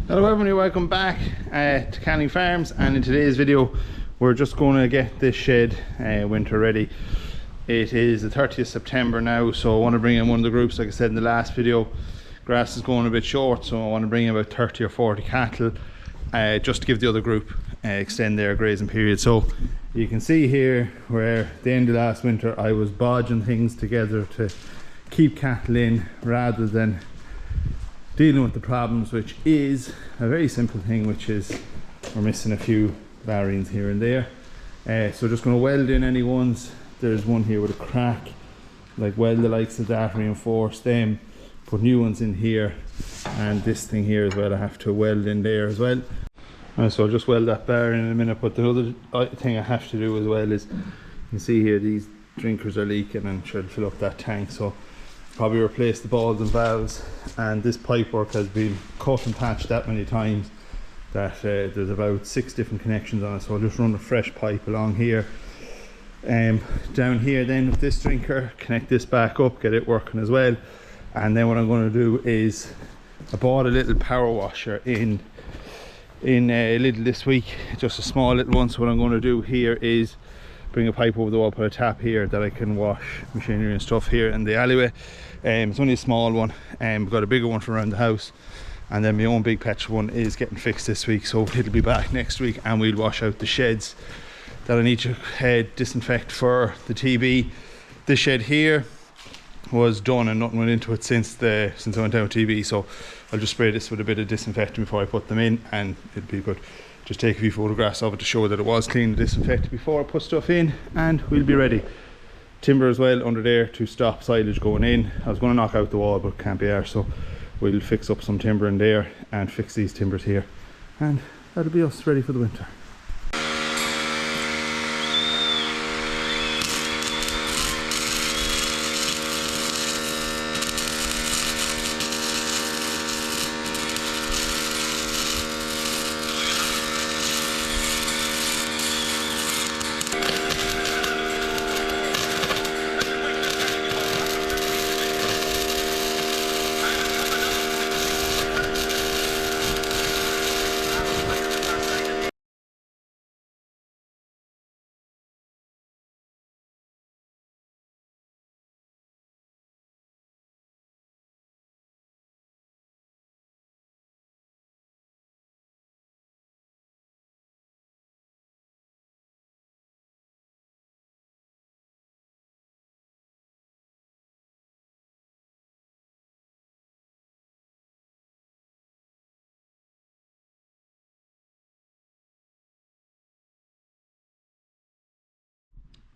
Hello everyone, welcome back to Canning Farms, and in today's video we're just going to get this shed winter ready. It is the 30th September now, so I want to bring in one of the groups. Like I said in the last video, grass is going a bit short, so I want to bring in about 30 or 40 cattle just to give the other group extend their grazing period. So you can see here where at the end of last winter I was bodging things together to keep cattle in rather than dealing with the problems, which is a very simple thing, which is we're missing a few varines here and there. So just going to weld in any ones. There's one here with a crack, like weld the likes of that, reinforce them, put new ones in here, and this thing here as well I have to weld in there as well. So I'll just weld that bar in a minute. But the other thing I have to do as well is, you can see here these drinkers are leaking and try to fill up that tank, so probably replace the balls and valves. And this pipe work has been cut and patched that many times that there's about 6 different connections on it, so I'll just run a fresh pipe along here. Down here then with this drinker, connect this back up, get it working as well. And then what I'm going to do is, I bought a little power washer in Lidl this week, just a small little one. So what I'm going to do here is bring a pipe over the wall, put a tap here that I can wash machinery and stuff here in the alleyway. It's only a small one, I've got a bigger one from around the house, and then my own big petrol one is getting fixed this week, so it'll be back next week, and we'll wash out the sheds that I need to disinfect for the TB. This shed here was done and nothing went into it since I went down with TB, so I'll just spray this with a bit of disinfectant before I put them in, and it'll be good. Just take a few photographs of it to show that it was clean and disinfected before I put stuff in, and we'll be ready. Timber as well under there to stop silage going in. I was going to knock out the wall, but can't be arsed, so we'll fix up some timber in there and fix these timbers here, and that'll be us ready for the winter.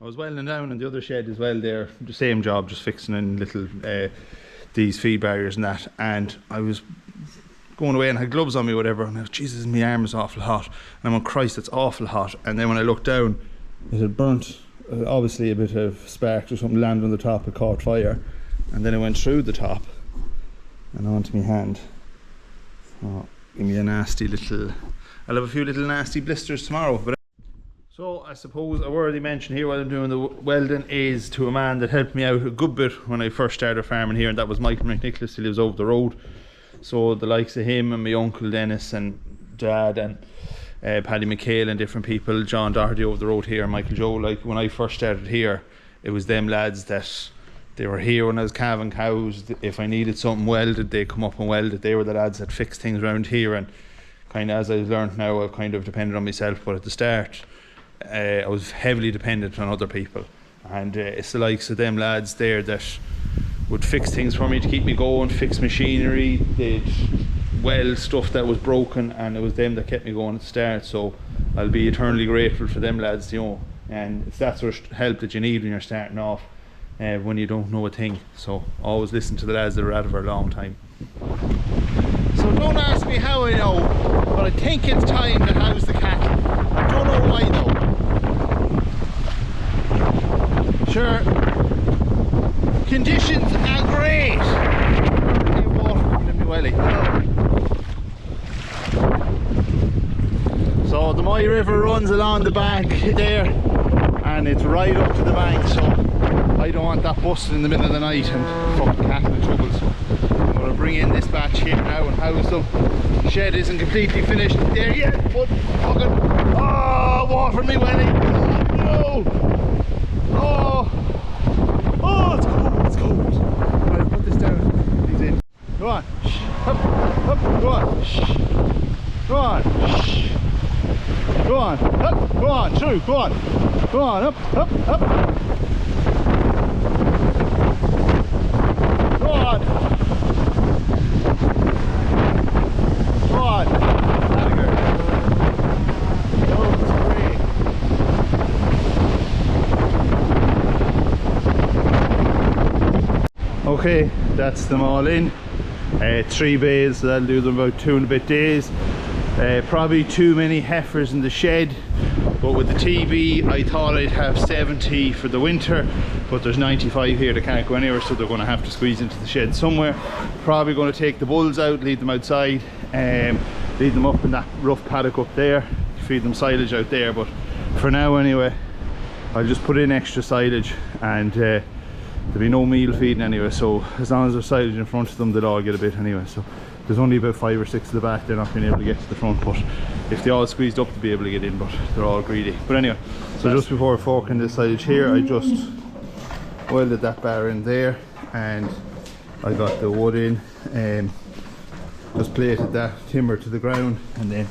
I was welding down in the other shed as well there, the same job, just fixing in little these feed barriers and that, and I was going away and had gloves on me, whatever, and I was, Jesus, my arm is awful hot, and I'm on, Christ, it's awful hot. And then when I looked down, it had burnt, obviously a bit of sparks or something landed on the top, it caught fire, and then it went through the top and onto my hand. So give me a nasty little, I'll have a few little nasty blisters tomorrow. But so I suppose a worthy mention here while I'm doing the welding is to a man that helped me out a good bit when I first started farming here, and that was Michael McNicholas. He lives over the road. So the likes of him and my uncle Dennis and Dad and Paddy McHale and different people, John Doherty over the road here, and Michael Joe, like when I first started here, it was them lads that they were here when I was calving cows. If I needed something welded, they'd come up and weld it. They were the lads that fixed things around here, and kind of as I've learned now, I've kind of depended on myself, but at the start I was heavily dependent on other people, and it's the likes of them lads there that would fix things for me to keep me going, fix machinery, they'd weld stuff that was broken, and it was them that kept me going at the start. So I'll be eternally grateful for them lads, you know, and it's that sort of help that you need when you're starting off, when you don't know a thing. So always listen to the lads that are at it for a long time. So don't ask me how I know, but I think it's time to house the cattle. I don't know why though. Sure, conditions are great. So the Moy River runs along the bank there, and it's right up to the bank, so I don't want that busting in the middle of the night and fucking cattle in trouble. So I'm going to bring in this batch here now and house them. Shed isn't completely finished there yet, but fucking, oh, water me welly. Oh, no. Oh, it's cold, it's cold. Right, put this down. He's in. Go on. Up, up, go on. Go on. Go on. Up, go on. Through, go on. Go on, up, up, up. Go on. Go on. That'll go. Oh, it's great. Okay, that's them all in. 3 bales, so that'll do them about 2 and a bit days. Probably too many heifers in the shed, but with the TV I thought I'd have 70 for the winter, but there's 95 here that can't go anywhere, so they're going to have to squeeze into the shed somewhere. Probably going to take the bulls out, leave them outside, leave them up in that rough paddock up there, feed them silage out there. But for now anyway, I'll just put in extra silage, and there'll be no meal feeding anyway, so as long as there's silage in front of them, they'll all get a bit anyway. So there's only about 5 or 6 at the back, they're not being able to get to the front, but if they all squeezed up, they'll be able to get in, but they're all greedy. But anyway, so just before forking this silage here, I just welded that bar in there, and I got the wood in, and just plated that timber to the ground, and then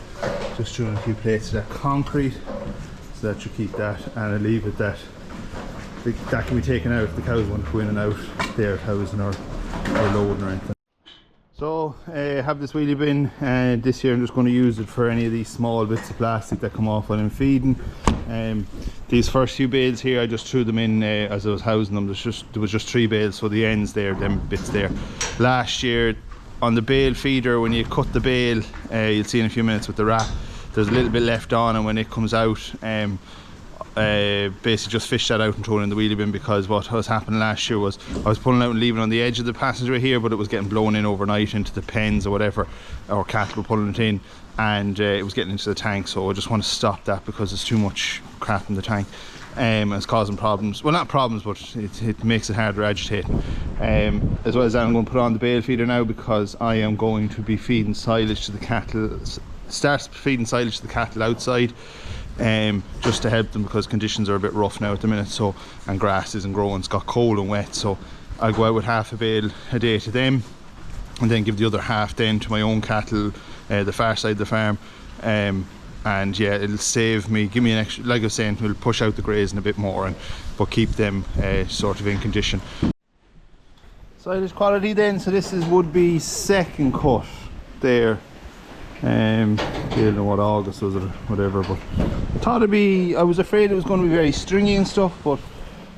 just threw in a few plates of that concrete, so that should keep that, and I leave it that that can be taken out if the cows want to go in and out their housing or loading or anything. So I have this wheelie bin, and this year I'm just going to use it for any of these small bits of plastic that come off while I'm feeding. These first few bales here, I just threw them in as I was housing them. There was just 3 bales, so the ends there, them bits there. Last year on the bale feeder, when you cut the bale, you'll see in a few minutes with the wrap, there's a little bit left on, and when it comes out, basically just fish that out and throw it in the wheelie bin, because what was happening last year was I was pulling out and leaving on the edge of the passageway here, but it was getting blown in overnight into the pens or whatever, or cattle were pulling it in, and it was getting into the tank. So I just want to stop that because there's too much crap in the tank, and it's causing problems. Well, not problems, but it makes it harder agitating. As well as that, I'm going to put on the bale feeder now, because I am going to be feeding silage to the cattle, start feeding silage to the cattle outside, just to help them, because conditions are a bit rough now at the minute, so, and grass isn't growing, it's got cold and wet. So I'll go out with half a bale a day to them, and then give the other half then to my own cattle, the far side of the farm. And yeah, it'll save me, give me an extra, like I was saying, we'll push out the grazing a bit more, but keep them sort of in condition. Silage quality then, so this would be second cut there. I don't know what August was or whatever, but I thought it'd be, I was afraid it was going to be very stringy and stuff, but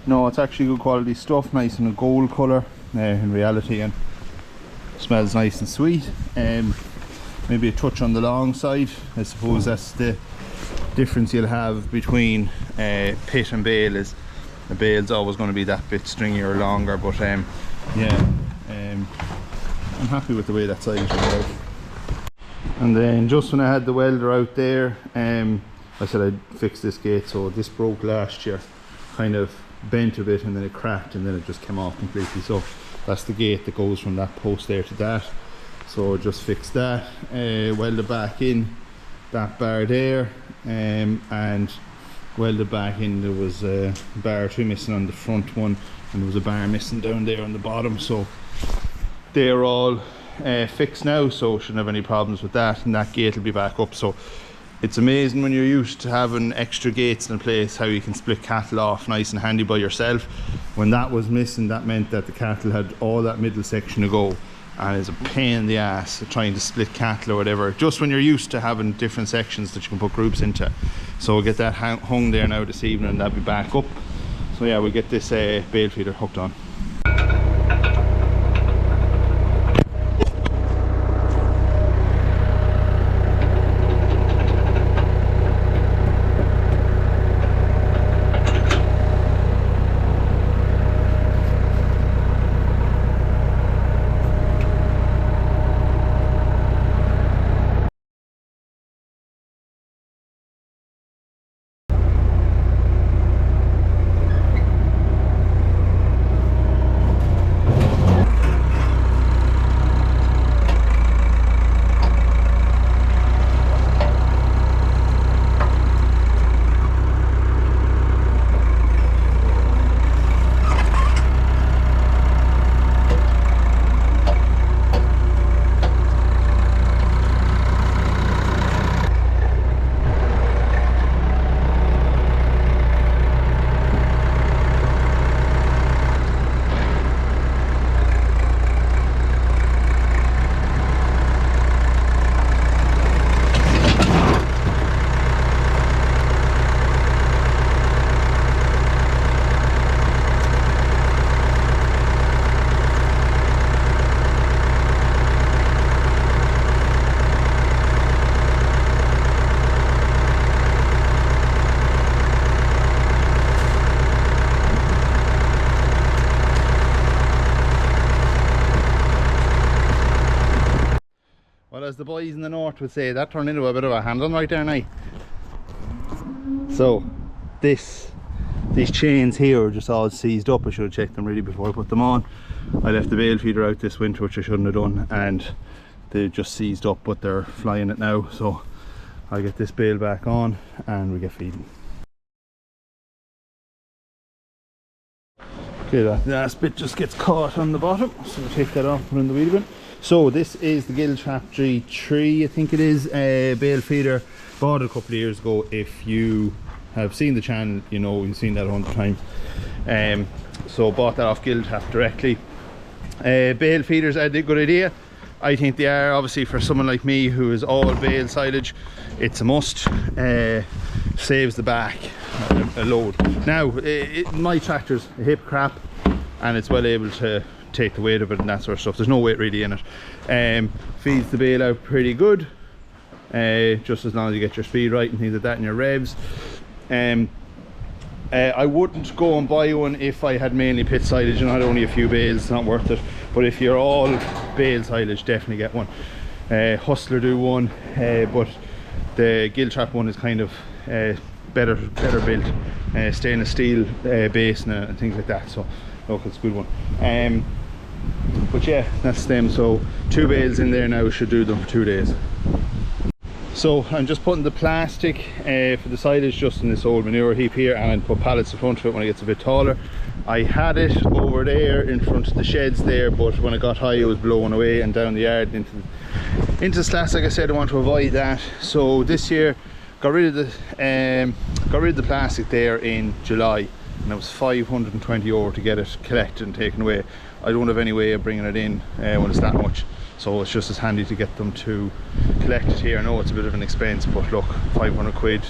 no, it's actually good quality stuff, nice in a gold colour in reality, and smells nice and sweet. Maybe a touch on the long side. I suppose that's the difference you'll have between pit and bale, is the bale's always going to be that bit stringier or longer, but yeah, I'm happy with the way that silage turned out. And then just when I had the welder out there, I said I'd fix this gate. So this broke last year, kind of bent a bit, and then it cracked, and then it just came off completely. So that's the gate that goes from that post there to that. So just fixed that, welded back in that bar there, and welded back in. There was a bar or 2 missing on the front one, and there was a bar missing down there on the bottom. So they're all fixed now, so shouldn't have any problems with that, and that gate will be back up. So it's amazing when you're used to having extra gates in place, how you can split cattle off nice and handy by yourself. When that was missing, that meant that the cattle had all that middle section to go, and it's a pain in the ass trying to split cattle or whatever, just when you're used to having different sections that you can put groups into. So we'll get that hung there now this evening, and that'll be back up. So yeah, we'll get this bale feeder hooked on. boys in the north would say, that turned into a bit of a handle right there now. So these chains here are just all seized up. I should have checked them really before I put them on. I left the bale feeder out this winter, which I shouldn't have done, and they've just seized up, but they're flying it now. So I'll get this bale back on and we get feeding. Okay, that last bit just gets caught on the bottom, so we'll take that off, put in the weed bin. So this is the Giltrap G3, I think it is, bale feeder. Bought it a couple of years ago. If you have seen the channel, you know, you've seen that 100 times. So bought that off Giltrap directly. Bale feeders are a good idea. I think they are, obviously, for someone like me who is all bale silage. It's a must. Saves the back a load. Now my tractor's a hip crap and it's well able to take the weight of it and that sort of stuff. There's no weight really in it. Feeds the bale out pretty good, just as long as you get your speed right and things like that and your revs. I wouldn't go and buy one if I had mainly pit silage and I had only a few bales. It's not worth it. But if you're all bale silage, definitely get one. Hustler do one, but the Giltrap one is kind of better built, stainless steel base and things like that. So look, it's a good one. But yeah, that's them. So 2 bales in there now should do them for 2 days. So I'm just putting the plastic for the silage just in this old manure heap here, and I put pallets in front of it when it gets a bit taller. I had it over there in front of the sheds there, but when it got high it was blowing away and down the yard into slats. Like I said, I want to avoid that. So this year got rid of the plastic there in July, and it was 520 € to get it collected and taken away. I don't have any way of bringing it in when it's that much, so it's just as handy to get them to collect it here. I know it's a bit of an expense, but look, 500 quid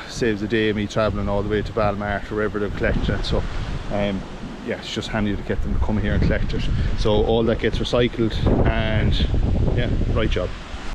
saves a day of me travelling all the way to Balmart or wherever they're collecting it. So yeah, it's just handy to get them to come here and collect it. So all that gets recycled, and yeah, right job.